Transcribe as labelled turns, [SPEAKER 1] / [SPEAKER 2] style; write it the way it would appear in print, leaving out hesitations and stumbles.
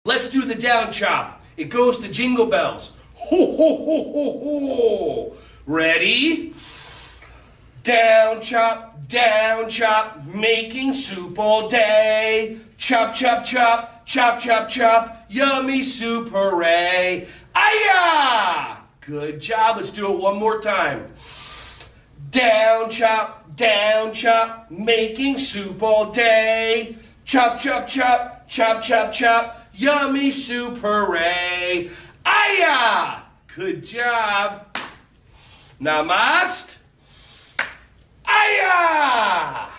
[SPEAKER 1] Let's do the down chop. It goes to Jingle Bells. Ho, ho, ho, ho, ho. Ready? Down chop, making soup all day. Chop, chop, chop, chop, chop, chop, yummy soup, hooray. Aya! Good job, let's do it one more time. Down chop, making soup all day. Chop, chop, chop, chop, chop, chop, yummy soup, hooray. Aya! Good job. Namaste. Aya!